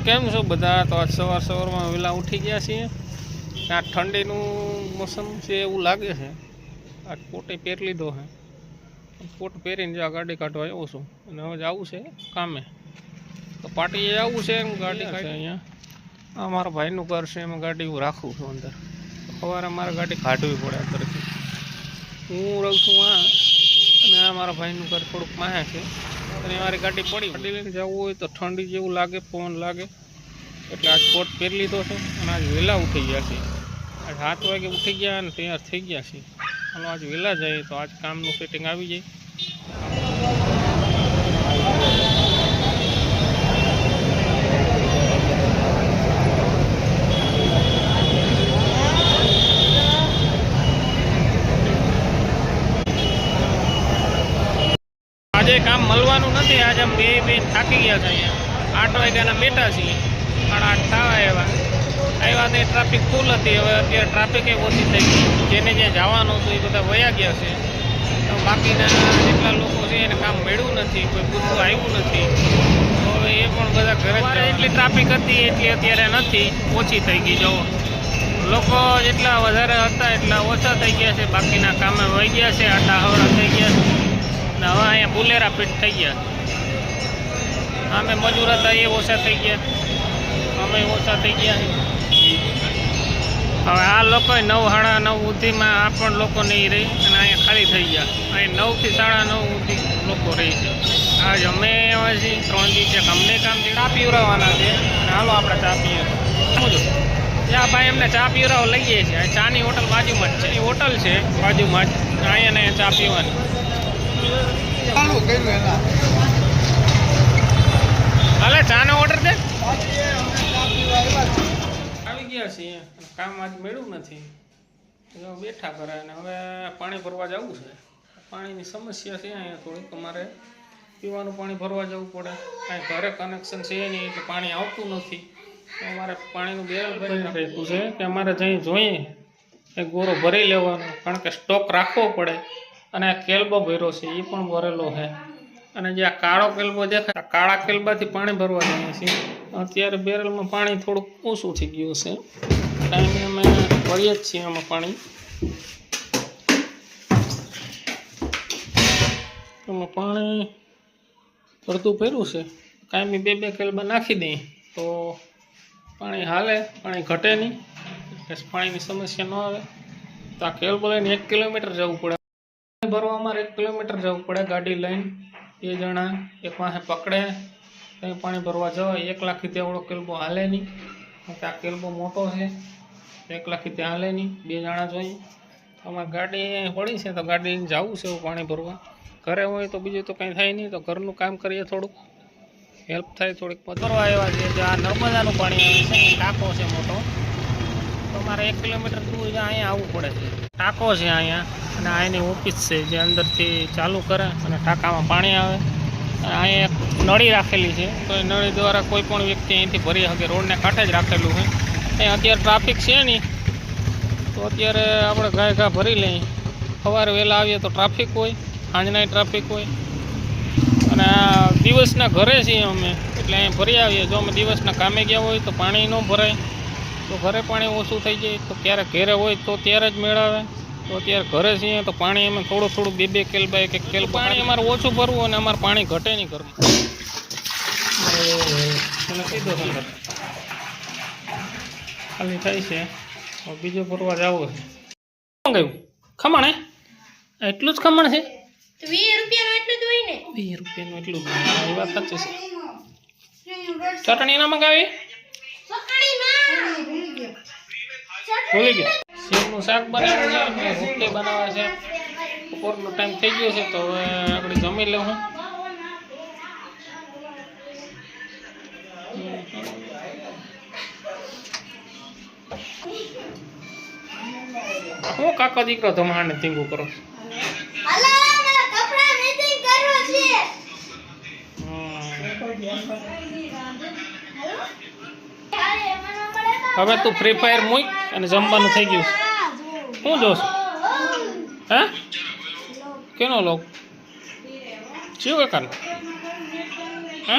કેમ છો બધા? તો આજ સવારમાં વહેલા ઉઠી ગયા છીએ. આ ઠંડીનું મોસમ છે એવું લાગે છે. આજ કોટે પહેરી લીધો છે. કોટ પહેરીને જ્યાં ગાડી કાઢવા આવ્યો છું અને હવે જવું છે કામે. તો પાટીએ જવું છે એમ ગાડી કાઢે અહીંયા. આ મારા ભાઈનું ઘર છે, એમાં ગાડી હું રાખું છું અંદર. સવારે મારે ગાડી કાઢવી પડે અંદરથી. હું રહું છું આ, અને આ મારા ભાઈનું ઘર થોડુંક માહે છે. અને મારી ગાડી પડી લઈને જવું હોય તો ઠંડી જેવું લાગે, પવન લાગે, એટલે આજ કોટ પહેરી લીધો છે. અને આજ વહેલા ઉઠી ગયા છે. આજ 7 વાગે ઉઠી ગયા અને તૈયાર થઈ ગયા છે. ચાલો આજ વહેલા જઈએ તો આજ કામનું સેટિંગ આવી જાય. આજે કામ મળવાનું નથી. આજે આમ બે થાકી ગયા છે. અહીંયા 8 વાગ્યાના બેઠા છીએ, 8:30 થવા આવ્યા તે ટ્રાફિક ફૂલ હતી. હવે અત્યારે ટ્રાફિક ઓછી થઈ ગઈ. જેને જ્યાં જવાનું હતું એ બધા વયા ગયા છે. તો બાકીના જેટલા લોકો છે એને કામ મળ્યું નથી, કોઈ પૂછવું આવ્યું નથી. તો હવે એ પણ બધા ઘરે એટલી ટ્રાફિક હતી એટલી અત્યારે નથી, ઓછી થઈ ગઈ. જો લોકો જેટલા વધારે હતા એટલા ઓછા થઈ ગયા છે. બાકીના કામે વહી ગયા છે, આડા હવડા થઈ ગયા છે. ને હવે અહીંયા બુલેરા ફીટ થઈ ગયા. અમે મજૂર હતા એ ઓછા થઈ ગયા, અમે ઓછા થઈ ગયા. હવે આ લોકો 9, સાડા 9 સુધીમાં આ પણ લોકો નહીં રહી અને અહીંયા ખાલી થઈ ગયા. અહીં 9 થી સાડા 9 સુધી લોકો રહી છે. આજ અમે આવ્યા છીએ 3 દિવસે અમને કામ ચા પીવડાવવાના છે. અને હાલો આપણે ચા પીએ. સમજો ત્યાં ભાઈ એમને ચા પીવડાવવા લઈએ છીએ. ચાની હોટલ બાજુમાં જ છે, એ હોટલ છે બાજુમાં જ. અહીંયા ચા પીવાની. હાલે ચાનો ઓર્ડર દે. આવી ગયા છીએ, કામ આજ મળ્યું નથી, બેઠા કરે. અને હવે પાણી ભરવા જવું છે. પાણીની સમસ્યા છે અહીંયા થોડીક. અમારે પીવાનું પાણી ભરવા જવું પડે. કાંઈ ઘરે કનેક્શન છે નહીં એટલે પાણી આવતું નથી. તો અમારે પાણીનું બેરલ ભરી રાખ્યું છે કે અમારે જઈ જોઈએ એ ગોરો ભરી લેવાનો, કારણ કે સ્ટોક રાખવો પડે. અને આ કેલ્બો ભર્યો છે એ પણ ભરેલો છે. અને જે આ કાળો કેલ્બો દેખાય, કાળા કેલ્બાથી પાણી ભરવા જઈએ છીએ. અત્યારે બેરલમાં પાણી થોડુંક ઓછું થઈ ગયું છે. ટાઈમે અમે ભરીએ જ છીએ આમાં પાણી. એમાં પાણી ભરતું ભર્યું છે. કાયમી 2 કેલ્બા નાખી દઈએ તો પાણી હાલે, પાણી ઘટે નહીં, પાણીની સમસ્યા ન આવે. તો આ કેલ્બો લઈને 1 કિલોમીટર જવું પડે ભરવા. અમારે 1 કિલોમીટર જવું પડે ગાડી લઈને. 2 જણા એક પાસે પકડે કંઈ પાણી ભરવા જવાય. 1 લાખથી તેવડો કેલ્બો હાલે નહીં. આ કેલ્બો મોટો છે, 1 લાખથી ત્યાં હાલે નહીં. 2 જણા જોઈએ. અમારે ગાડી પડી છે તો ગાડી જવું છે એવું પાણી ભરવા. ઘરે હોય તો બીજું તો કંઈ થાય નહીં, તો ઘરનું કામ કરીએ, થોડુંક હેલ્પ થાય થોડીક. ભરવા આવ્યા છે જે આ નર્મદાનું પાણી આવે છે, એ ટાંકો છે મોટો. તો અમારે 1 કિલોમીટર દૂર અહીંયા આવવું પડે છે. ટાંકો છે અહીંયા, અને આ એની ઓફિસ છે જે અંદરથી ચાલુ કરે અને ટાંકામાં પાણી આવે. અને અહીંયા એક નળી રાખેલી છે, તો એ નળી દ્વારા કોઈ પણ વ્યક્તિ અહીંથી ભરી શકે. રોડને કાંઠે જ રાખેલું છે. અહીં અત્યારે ટ્રાફિક છે નહીં, તો અત્યારે આપણે ઘા ભરી લઈએ. સવારે વહેલા આવીએ તો ટ્રાફિક હોય, સાંજના ટ્રાફિક હોય. અને આ દિવસના ઘરે છીએ અમે, એટલે અહીં ભરી આવીએ. જો અમે દિવસના કામે ગયા હોય તો પાણી ન ભરાય, તો ઘરે પાણી ઓછું થઈ જાય. તો ક્યારેક ઘરે હોય તો ત્યારે જ મેળાવે. તો અત્યારે ઘરે છીએ તો પાણી અમે થોડું 2 કેલ્બા 1 કેલ્બા પાણી અમારે ઓછું ભરવું અને અમારે પાણી ઘટે નહીં ઘરમાં. સીધો ખાલી થાય છે. બીજો ભરવા જવું છે. શું ગયું ખમણ? એટલું જ ખમણ છે? 20 રૂપિયાનું એટલું જ હોય ને. 20 રૂપિયાનું એટલું જ. એ વાત સાચી છે. ચટણી ના મંગાવી? ભૂલી ગયા. સેવનું શાક બનાવ્યું છે, રોટલી બનાવે છે. બપોરનો ટાઈમ થઈ ગયો છે તો હવે આપણે જમી લઉં. હું કાકા દીકરો ધમાડને તીંગું કરો. હવે તું ફ્રી ફાયર મૂક અને જમવાનું થઈ ગયું. શું જોશ? હે કેનો લોક? જીવ કાકા? હે